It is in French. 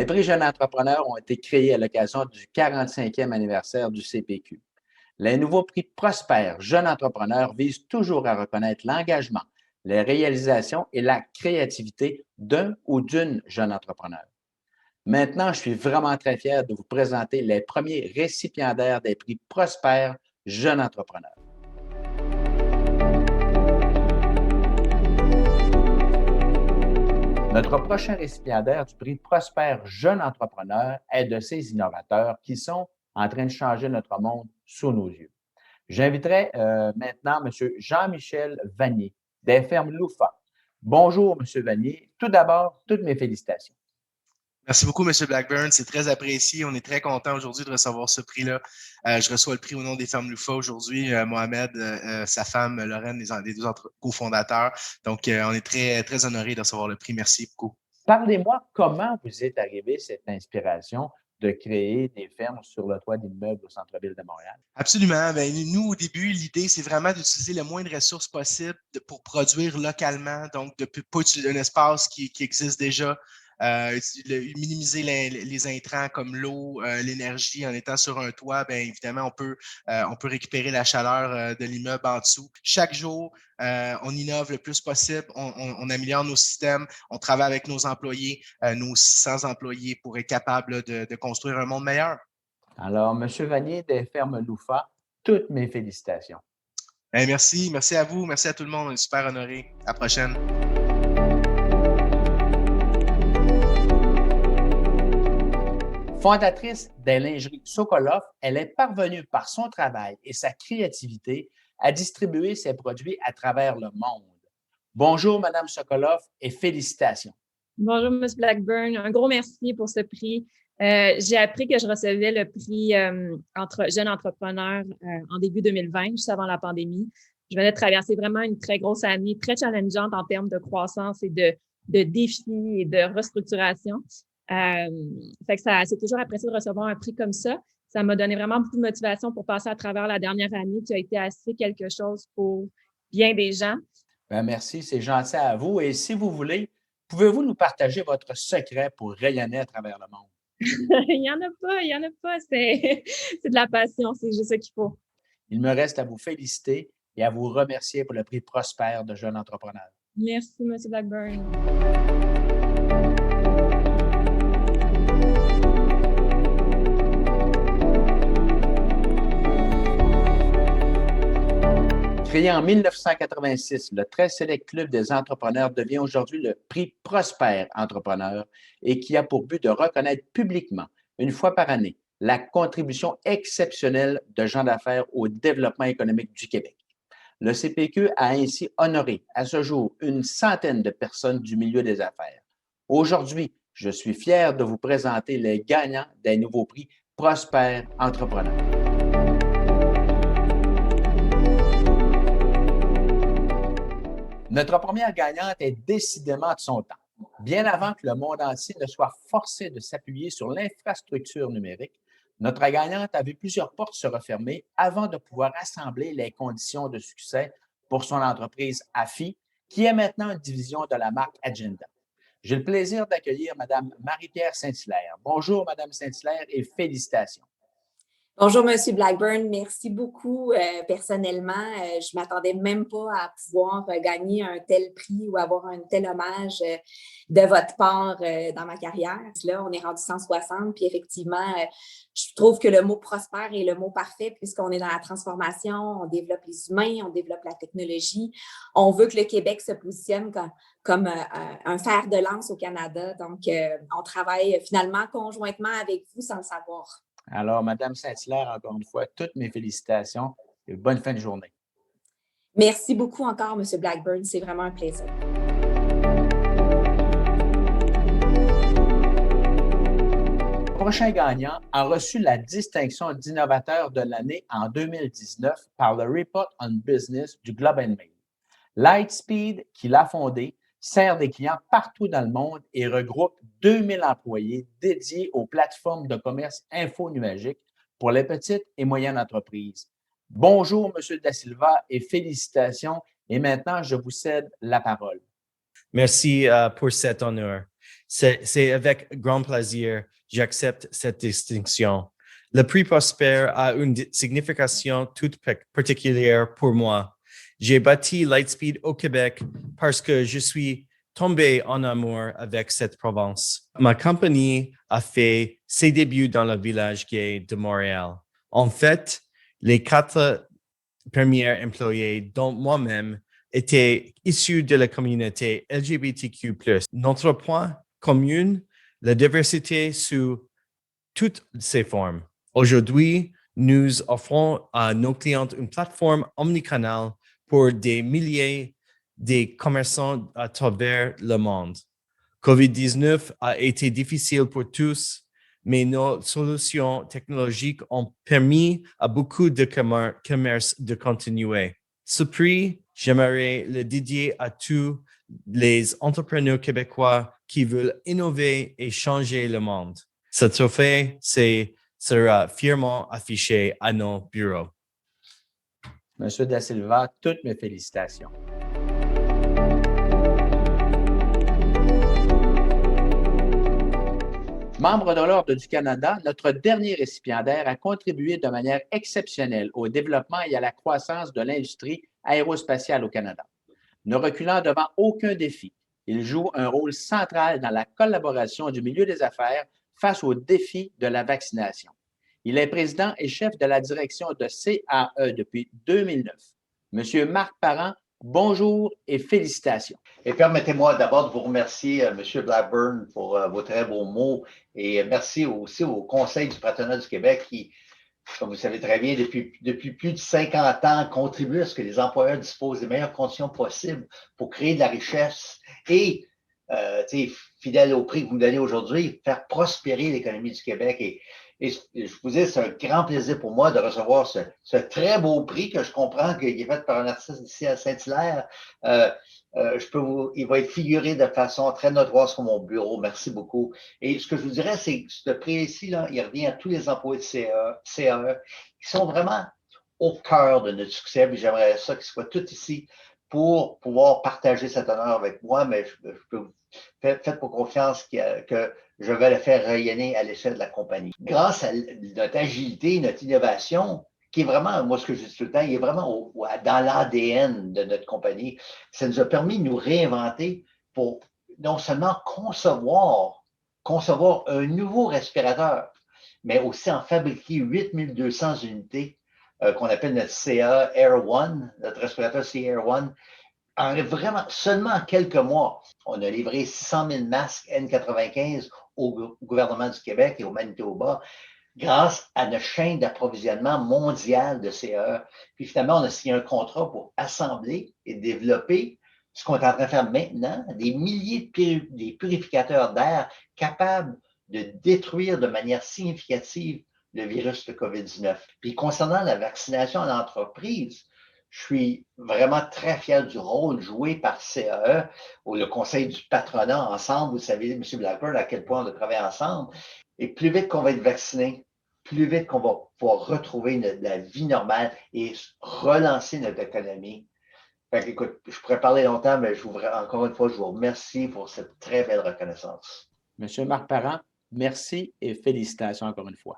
Les prix Jeunes entrepreneurs ont été créés à l'occasion du 45e anniversaire du CPQ. Les nouveaux prix Prosper Jeunes entrepreneurs visent toujours à reconnaître l'engagement, les réalisations et la créativité d'un ou d'une jeune entrepreneur. Maintenant, je suis vraiment très fier de vous présenter les premiers récipiendaires des prix Prosper Jeunes entrepreneurs. Notre prochain récipiendaire du prix Prosper Jeune Entrepreneur est de ces innovateurs qui sont en train de changer notre monde sous nos yeux. J'inviterai maintenant M. Jean-Michel Vanier, des fermes Loufa. Bonjour, M. Vanier. Tout d'abord, toutes mes félicitations. Merci beaucoup, M. Blackburn. C'est très apprécié. On est très content aujourd'hui de recevoir ce prix-là. Je reçois le prix au nom des fermes Loufa aujourd'hui. Mohamed, sa femme Lorraine, les deux cofondateurs. Donc, on est très, très honorés de recevoir le prix. Merci beaucoup. Parlez-moi comment vous est arrivée cette inspiration de créer des fermes sur le toit d'immeubles au centre-ville de Montréal? Absolument. Ben, nous, au début, l'idée, c'est vraiment d'utiliser le moins de ressources possible pour produire localement, donc de ne pas utiliser un espace qui existe déjà. Minimiser les intrants comme l'eau, l'énergie en étant sur un toit, bien évidemment, on peut récupérer la chaleur de l'immeuble en dessous. Chaque jour, on innove le plus possible, on améliore nos systèmes, on travaille avec nos employés, nos 600 employés pour être capable de construire un monde meilleur. Alors, M. Vanier des fermes Loufa, toutes mes félicitations. Bien, merci à vous, merci à tout le monde, on est super honorés. À la prochaine. Fondatrice des lingeries Sokolov, elle est parvenue par son travail et sa créativité à distribuer ses produits à travers le monde. Bonjour, Madame Sokolov, et félicitations. Bonjour, M. Blackburn. Un gros merci pour ce prix. J'ai appris que je recevais le prix entre jeunes entrepreneurs en début 2020, juste avant la pandémie. Je venais de traverser vraiment une très grosse année, très challengeante en termes de croissance et de défis et de restructuration. Fait que c'est toujours apprécié de recevoir un prix comme ça. Ça m'a donné vraiment beaucoup de motivation pour passer à travers la dernière année qui a été assez quelque chose pour bien des gens. Bien, merci, c'est gentil à vous. Et si vous voulez, pouvez-vous nous partager votre secret pour rayonner à travers le monde? Il n'y en a pas. C'est de la passion, c'est juste ce qu'il faut. Il me reste à vous féliciter et à vous remercier pour le prix Prosper de Jeunes entrepreneurs. Merci, M. Blackburn. Créé en 1986, le très sélect Club des entrepreneurs devient aujourd'hui le prix Prosper Entrepreneur et qui a pour but de reconnaître publiquement, une fois par année, la contribution exceptionnelle de gens d'affaires au développement économique du Québec. Le CPQ a ainsi honoré à ce jour une centaine de personnes du milieu des affaires. Aujourd'hui, je suis fier de vous présenter les gagnants des nouveaux prix Prosper Entrepreneur. Notre première gagnante est décidément de son temps. Bien avant que le monde entier ne soit forcé de s'appuyer sur l'infrastructure numérique, notre gagnante a vu plusieurs portes se refermer avant de pouvoir assembler les conditions de succès pour son entreprise AFI, qui est maintenant une division de la marque Agenda. J'ai le plaisir d'accueillir Mme Marie-Pierre Saint-Hilaire. Bonjour, Mme Saint-Hilaire, et félicitations. Bonjour, M. Blackburn. Merci beaucoup. Personnellement, je ne m'attendais même pas à pouvoir gagner un tel prix ou avoir un tel hommage de votre part dans ma carrière. Là, on est rendu 160, puis effectivement, je trouve que le mot prospère est le mot parfait puisqu'on est dans la transformation, on développe les humains, on développe la technologie. On veut que le Québec se positionne comme un fer de lance au Canada. Donc, on travaille finalement conjointement avec vous sans le savoir. Alors, Mme Saint-Hilaire, encore une fois, toutes mes félicitations et bonne fin de journée. Merci beaucoup encore, M. Blackburn. C'est vraiment un plaisir. Le prochain gagnant a reçu la distinction d'innovateur de l'année en 2019 par le Report on Business du Globe and Mail. Lightspeed, qui l'a fondé, sert des clients partout dans le monde et regroupe 2000 employés dédiés aux plateformes de commerce infonuagique pour les petites et moyennes entreprises. Bonjour, M. Da Silva, et félicitations. Et maintenant, je vous cède la parole. Merci pour cet honneur. C'est avec grand plaisir j'accepte cette distinction. Le prix Prosper a une signification toute particulière pour moi. J'ai bâti Lightspeed au Québec parce que je suis tombé en amour avec cette province. Ma compagnie a fait ses débuts dans le village gay de Montréal. En fait, les 4 premiers employés, dont moi-même, étaient issus de la communauté LGBTQ+. Notre point commun, la diversité sous toutes ses formes. Aujourd'hui, nous offrons à nos clients une plateforme omnicanale pour des milliers de commerçants à travers le monde. COVID-19 a été difficile pour tous, mais nos solutions technologiques ont permis à beaucoup de commerces de continuer. Ce prix, j'aimerais le dédier à tous les entrepreneurs québécois qui veulent innover et changer le monde. Ce trophée sera fièrement affiché à nos bureaux. Monsieur Da Silva, toutes mes félicitations. Membre de l'Ordre du Canada, notre dernier récipiendaire a contribué de manière exceptionnelle au développement et à la croissance de l'industrie aérospatiale au Canada. Ne reculant devant aucun défi, il joue un rôle central dans la collaboration du milieu des affaires face aux défis de la vaccination. Il est président et chef de la direction de CAE depuis 2009. Monsieur Marc Parent, bonjour et félicitations. Et permettez-moi d'abord de vous remercier, M. Blackburn, pour vos très beaux mots et merci aussi au Conseil du patronat du Québec qui, comme vous savez très bien, depuis plus de 50 ans, contribue à ce que les employeurs disposent des meilleures conditions possibles pour créer de la richesse et, fidèle au prix que vous me donnez aujourd'hui, faire prospérer l'économie du Québec. Et je vous dis, c'est un grand plaisir pour moi de recevoir ce très beau prix que je comprends qu'il est fait par un artiste ici à Saint-Hilaire. Il va être figuré de façon très notoire sur mon bureau. Merci beaucoup. Et ce que je vous dirais, c'est que ce prix-ci, là, il revient à tous les employés de CAE qui sont vraiment au cœur de notre succès. Puis j'aimerais ça qu'ils soient tous ici pour pouvoir partager cet honneur avec moi, mais faites-moi confiance que je vais le faire rayonner à l'échelle de la compagnie. Grâce à notre agilité, notre innovation, qui est vraiment, moi, ce que je dis tout le temps, il est vraiment dans l'ADN de notre compagnie. Ça nous a permis de nous réinventer pour non seulement concevoir un nouveau respirateur, mais aussi en fabriquer 8200 unités qu'on appelle notre CA Air One, notre respirateur CA Air One. Vraiment, seulement en quelques mois, on a livré 600 000 masques N95 au gouvernement du Québec et au Manitoba grâce à notre chaîne d'approvisionnement mondiale de CAE. Puis finalement, on a signé un contrat pour assembler et développer ce qu'on est en train de faire maintenant, des milliers de purificateurs d'air capables de détruire de manière significative le virus de COVID-19. Puis concernant la vaccination en entreprise, je suis vraiment très fier du rôle joué par CAE ou le conseil du patronat ensemble. Vous savez, M. Blackburn, à quel point on a travaillé ensemble. Et plus vite qu'on va être vacciné, plus vite qu'on va pouvoir retrouver la vie normale et relancer notre économie. Fait écoute, je pourrais parler longtemps, mais encore une fois, je vous remercie pour cette très belle reconnaissance. Monsieur Marc Parent, merci et félicitations encore une fois.